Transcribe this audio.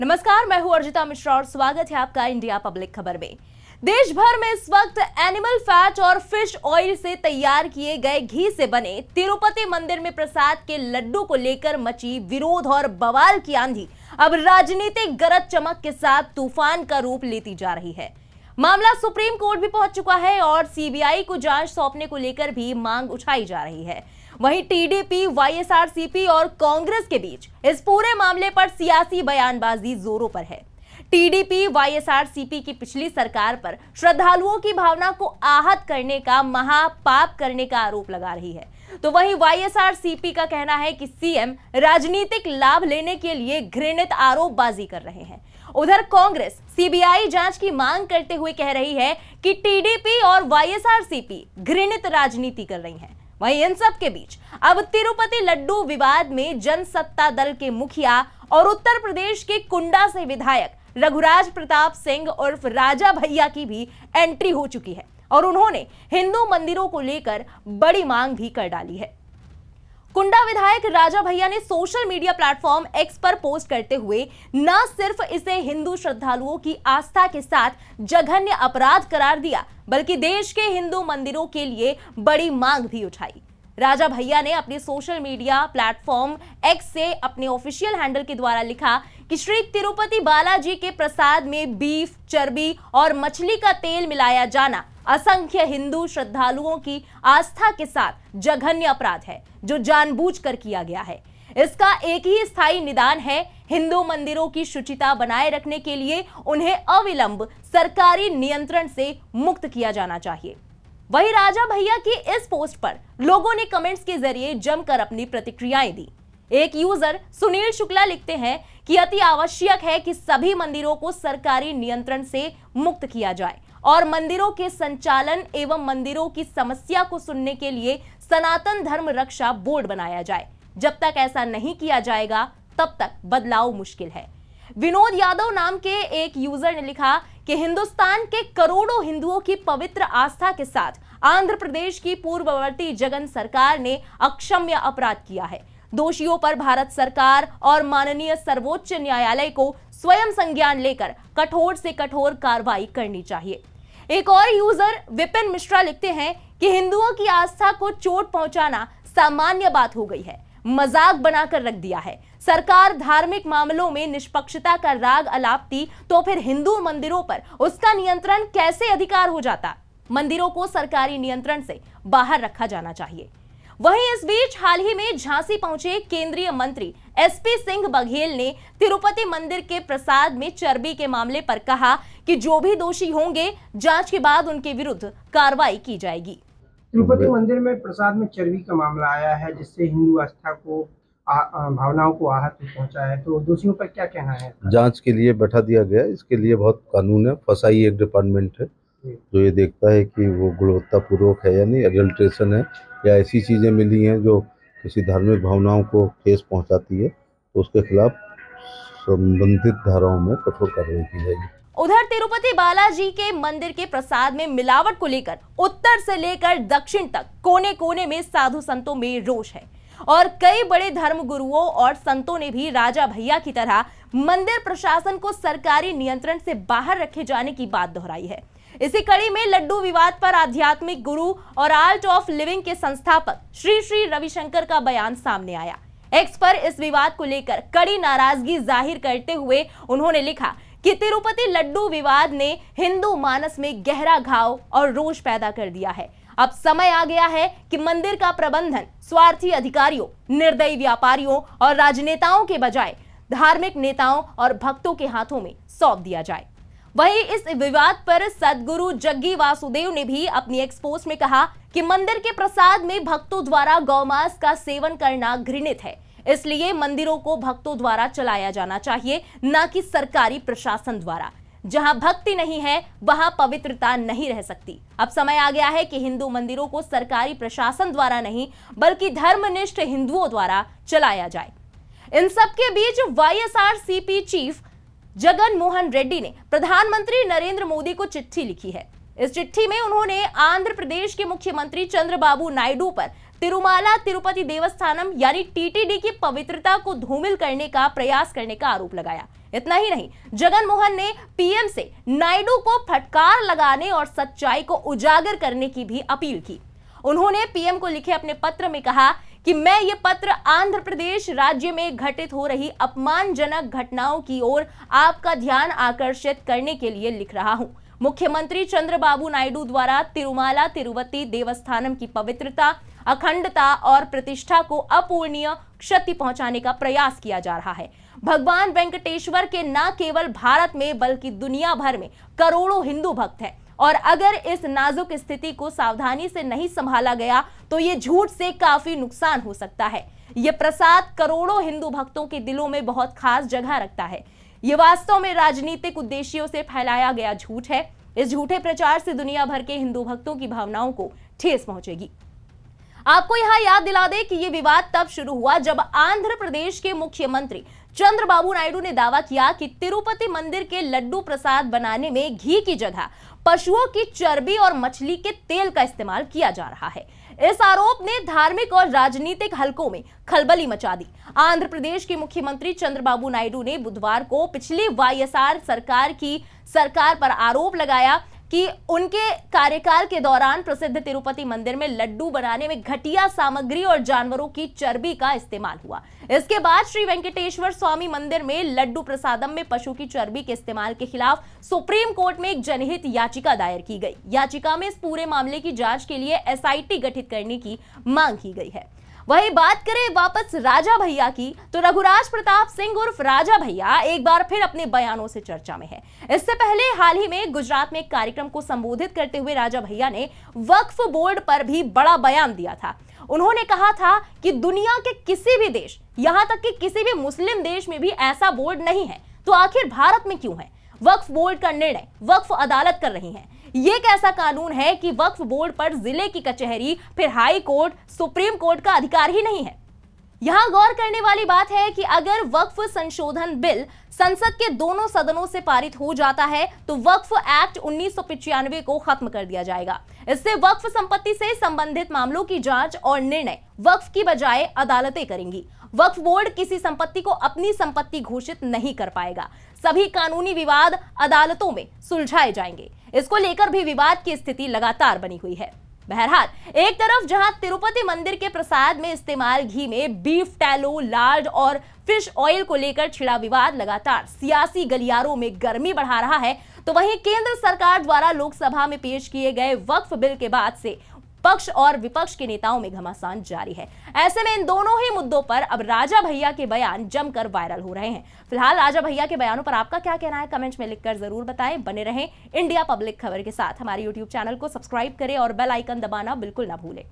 नमस्कार, मैं हूं अर्जिता मिश्रा और स्वागत है आपका इंडिया पब्लिक खबर में। देश भर में इस वक्त एनिमल फैट और फिश ऑयल से तैयार किए गए घी से बने तिरुपति मंदिर में प्रसाद के लड्डू को लेकर मची विरोध और बवाल की आंधी अब राजनीतिक गरज चमक के साथ तूफान का रूप लेती जा रही है। मामला सुप्रीम कोर्ट भी पहुंच चुका है और सीबीआई को जांच सौंपने को लेकर भी मांग उठाई जा रही है। वहीं टीडीपी, वाईएसआरसीपी और कांग्रेस के बीच इस पूरे मामले पर सियासी बयानबाजी जोरों पर है। टीडीपी वाईएसआरसीपी की पिछली सरकार पर श्रद्धालुओं की भावना को आहत करने का महापाप करने का आरोप लगा रही है, तो वहीं वाईएसआरसीपी का कहना है कि सीएम राजनीतिक लाभ लेने के लिए घृणित आरोपबाजी कर रहे हैं। उधर कांग्रेस सीबीआई जांच की मांग करते हुए कह रही है कि टीडीपी और वाईएसआरसीपी घृणित राजनीति कर रही हैं। वहीं इन सब के बीच अब तिरुपति लड्डू विवाद में जनसत्ता दल के मुखिया और उत्तर प्रदेश के कुंडा से विधायक रघुराज प्रताप सिंह उर्फ राजा भैया की भी एंट्री हो चुकी है और उन्होंने हिंदू मंदिरों को लेकर बड़ी मांग भी कर डाली है। कुंडा विधायक राजा भैया ने सोशल मीडिया प्लेटफॉर्म एक्स पर पोस्ट करते हुए न सिर्फ इसे हिंदू श्रद्धालुओं की आस्था के साथ जघन्य अपराध करार दिया, बल्कि देश के हिंदू मंदिरों के लिए बड़ी मांग भी उठाई। राजा भैया ने अपने सोशल मीडिया प्लेटफॉर्म एक्स से अपने ऑफिशियल हैंडल के द्वारा लिखा कि श्री तिरुपति बालाजी के प्रसाद में बीफ, चर्बी और मछली का तेल मिलाया जाना असंख्य हिंदू श्रद्धालुओं की आस्था के साथ जघन्य अपराध है जो जानबूझकर किया गया है। इसका एक ही स्थायी निदान है, हिंदू मंदिरों की शुचिता बनाए रखने के लिए उन्हें अविलंब सरकारी नियंत्रण से मुक्त किया जाना चाहिए। वहीं राजा भैया की इस पोस्ट पर लोगों ने कमेंट्स के जरिए जमकर अपनी प्रतिक्रियाएं दी। एक यूजर सुनील शुक्ला लिखते हैं कि अति आवश्यक है कि सभी मंदिरों को सरकारी नियंत्रण से मुक्त किया जाए और मंदिरों के संचालन एवं मंदिरों की समस्या को सुनने के लिए सनातन धर्म रक्षा बोर्ड बनाया जाए। जब तक ऐसा नहीं किया जाएगा तब तक बदलाव मुश्किल है। विनोद यादव नाम के एक यूजर ने लिखा कि हिंदुस्तान के करोड़ों हिंदुओं की पवित्र आस्था के साथ आंध्र प्रदेश की पूर्ववर्ती जगन सरकार ने अक्षम्य अपराध किया है। दोषियों पर भारत सरकार और माननीय सर्वोच्च न्यायालय को स्वयं संज्ञान लेकर कठोर से कठोर कार्रवाई करनी चाहिए। एक और यूजर विपिन मिश्रा लिखते हैं कि हिंदुओं की आस्था को चोट पहुंचाना सामान्य बात हो गई है, मजाक बनाकर रख दिया है। सरकार धार्मिक मामलों में निष्पक्षता का राग अलापती तो फिर हिंदू मंदिरों पर उसका नियंत्रण कैसे अधिकार हो जाता। मंदिरों को सरकारी नियंत्रण से बाहर रखा जाना चाहिए। वहीं इस बीच हाल ही में झांसी पहुंचे केंद्रीय मंत्री एसपी सिंह बघेल ने तिरुपति मंदिर के प्रसाद में चर्बी के मामले पर कहा कि जो भी दोषी होंगे जांच के बाद उनके विरुद्ध कार्रवाई की जाएगी। तिरुपति मंदिर में प्रसाद में चर्बी का मामला आया है जिससे हिंदू आस्था को भावनाओं को आहत पहुंचा है, तो दोषियों पर क्या कहना है? जांच के लिए बैठा दिया गया। इसके लिए बहुत कानून है, फसाई एक डिपार्टमेंट है जो ये देखता है कि वो गुणवत्तापूर्वक है या नहीं, एडल्ट्रेशन है या ऐसी चीज़ें मिली हैं जो किसी धार्मिक भावनाओं को ठेस पहुंचाती है, तो उसके खिलाफ संबंधित धाराओं में कठोर कार्रवाई की जाएगी। उधर तिरुपति बालाजी के मंदिर के प्रसाद में मिलावट को लेकर उत्तर से लेकर दक्षिण तक कोने कोने में साधु संतों में रोष है और कई बड़े धर्म गुरुओं और संतों ने भी राजा भैया की तरह मंदिर प्रशासन को सरकारी नियंत्रण से बाहर रखे जाने की बात दोहराई है। इसी कड़ी में लड्डू विवाद पर आध्यात्मिक गुरु और आर्ट ऑफ लिविंग के संस्थापक श्री श्री रविशंकर का बयान सामने आया। एक्स पर इस विवाद को लेकर कड़ी नाराजगी जाहिर करते हुए उन्होंने लिखा कि तिरुपति लड्डू विवाद ने हिंदू मानस में गहरा घाव और रोष पैदा कर दिया है। अब समय आ गया है कि मंदिर का प्रबंधन स्वार्थी अधिकारियों, निर्दयी व्यापारियों और राजनेताओं के बजाय धार्मिक नेताओं और भक्तों के हाथों में सौंप दिया जाए। वहीं इस विवाद पर सदगुरु जग्गी वासुदेव ने भी अपनी एक्स पोस्ट में कहा कि मंदिर के प्रसाद में भक्तों द्वारा गौमांस का सेवन करना घृणित है, इसलिए मंदिरों को भक्तों द्वारा चलाया जाना चाहिए, न कि सरकारी प्रशासन द्वारा। जहां भक्ति नहीं है वहां पवित्रता नहीं रह सकती। अब समय आ गया है कि हिंदू मंदिरों को सरकारी प्रशासन द्वारा नहीं बल्कि धर्मनिष्ठ हिंदुओं द्वारा चलाया जाए। इन सब के बीच वाईएसआरसीपी चीफ जगन मोहन रेड्डी ने प्रधानमंत्री नरेंद्र मोदी को चिट्ठी लिखी है। इस चिट्ठी में उन्होंने आंध्र प्रदेश के मुख्यमंत्री चंद्रबाबू नायडू पर तिरुमाला तिरुपति देवस्थानम यानी टीटीडी की पवित्रता को धूमिल करने का प्रयास करने का आरोप लगाया। इतना ही नहीं, जगन मोहन ने पीएम से नायडू को फटकार लगाने और सच्चाई को उजागर करने की भी अपील की। उन्होंने पीएम को लिखे अपने पत्र में कहा कि मैं ये पत्र आंध्र प्रदेश राज्य में घटित हो रही अपमानजनक घटनाओं की ओर आपका ध्यान आकर्षित करने के लिए लिख रहा हूं। मुख्यमंत्री चंद्रबाबू नायडू द्वारा तिरुमाला तिरुपति देवस्थानम की पवित्रता, अखंडता और प्रतिष्ठा को अपूरणीय क्षति पहुंचाने का प्रयास किया जा रहा है। भगवान वेंकटेश्वर के न केवल भारत में बल्कि दुनिया भर में करोड़ों हिंदू भक्त हैं और अगर इस नाजुक स्थिति को सावधानी से नहीं संभाला गया तो ये झूठ से काफी नुकसान हो सकता है। ये प्रसाद करोड़ों हिंदू भक्तों के दिलों में बहुत खास जगह रखता है। ये वास्तव में राजनीतिक उद्देश्यों से फैलाया गया झूठ है। इस झूठे प्रचार से दुनिया भर के हिंदू भक्तों की भावनाओं को ठेस पहुंचेगी। आपको यहां याद दिला दें कि यह विवाद तब शुरू हुआ जब आंध्र प्रदेश के मुख्यमंत्री चंद्रबाबू नायडू ने दावा किया कि तिरुपति मंदिर के लड्डू प्रसाद बनाने में घी की जगह पशुओं की चर्बी और मछली के तेल का इस्तेमाल किया जा रहा है। इस आरोप ने धार्मिक और राजनीतिक हलकों में खलबली मचा दी। आंध्र प्रदेश के मुख्यमंत्री चंद्रबाबू नायडू ने बुधवार को पिछली वाईएसआर सरकार पर आरोप लगाया कि उनके कार्यकाल के दौरान प्रसिद्ध तिरुपति मंदिर में लड्डू बनाने में घटिया सामग्री और जानवरों की चर्बी का इस्तेमाल हुआ। इसके बाद श्री वेंकटेश्वर स्वामी मंदिर में लड्डू प्रसादम में पशु की चर्बी के इस्तेमाल के खिलाफ सुप्रीम कोर्ट में एक जनहित याचिका दायर की गई। याचिका में इस पूरे मामले की जांच के लिए एसआईटी गठित करने की मांग की गई है। वही बात करें वापस राजा भैया की, तो रघुराज प्रताप सिंह उर्फ राजा भैया एक बार फिर अपने बयानों से चर्चा में है। इससे पहले हाल ही में गुजरात में एक कार्यक्रम को संबोधित करते हुए राजा भैया ने वक्फ बोर्ड पर भी बड़ा बयान दिया था। उन्होंने कहा था कि दुनिया के किसी भी देश, यहां तक कि किसी भी मुस्लिम देश में भी ऐसा बोर्ड नहीं है, तो आखिर भारत में क्यों है? वक्फ बोर्ड का निर्णय वक्फ अदालत कर रही है। ये एक ऐसा कानून है कि वक्फ बोर्ड पर जिले की कचहरी, फिर हाई कोर्ट, सुप्रीम कोर्ट का अधिकार ही नहीं है। यहां गौर करने वाली बात है कि अगर वक्फ संशोधन बिल संसद के दोनों सदनों से पारित हो जाता है तो वक्फ एक्ट 1995 को खत्म कर दिया जाएगा। इससे वक्फ संपत्ति से संबंधित मामलों की जांच और निर्णय वक्फ की बजाय अदालतें करेंगी। वक्फ बोर्ड किसी संपत्ति को अपनी संपत्ति घोषित नहीं कर पाएगा। सभी कानूनी विवाद अदालतों में सुलझाए जाएंगे। इसको लेकर भी विवाद की स्थिति लगातार बनी हुई है। बहरहाल, एक तरफ जहां तिरुपति मंदिर के प्रसाद में इस्तेमाल घी में बीफ टैलो, लार्ड और फिश ऑयल को लेकर छिड़ा विवाद लगातार सियासी गलियारों में गर्मी बढ़ा रहा है, तो वहीं केंद्र सरकार द्वारा लोकसभा में पेश किए गए वक्फ बिल के बाद से पक्ष और विपक्ष के नेताओं में घमासान जारी है। ऐसे में इन दोनों ही मुद्दों पर अब राजा भैया के बयान जमकर वायरल हो रहे हैं। फिलहाल राजा भैया के बयानों पर आपका क्या कहना है, कमेंट्स में लिखकर जरूर बताएं। बने रहें इंडिया पब्लिक खबर के साथ। हमारे YouTube चैनल को सब्सक्राइब करें और बेल आइकन दबाना बिल्कुल ना भूलें।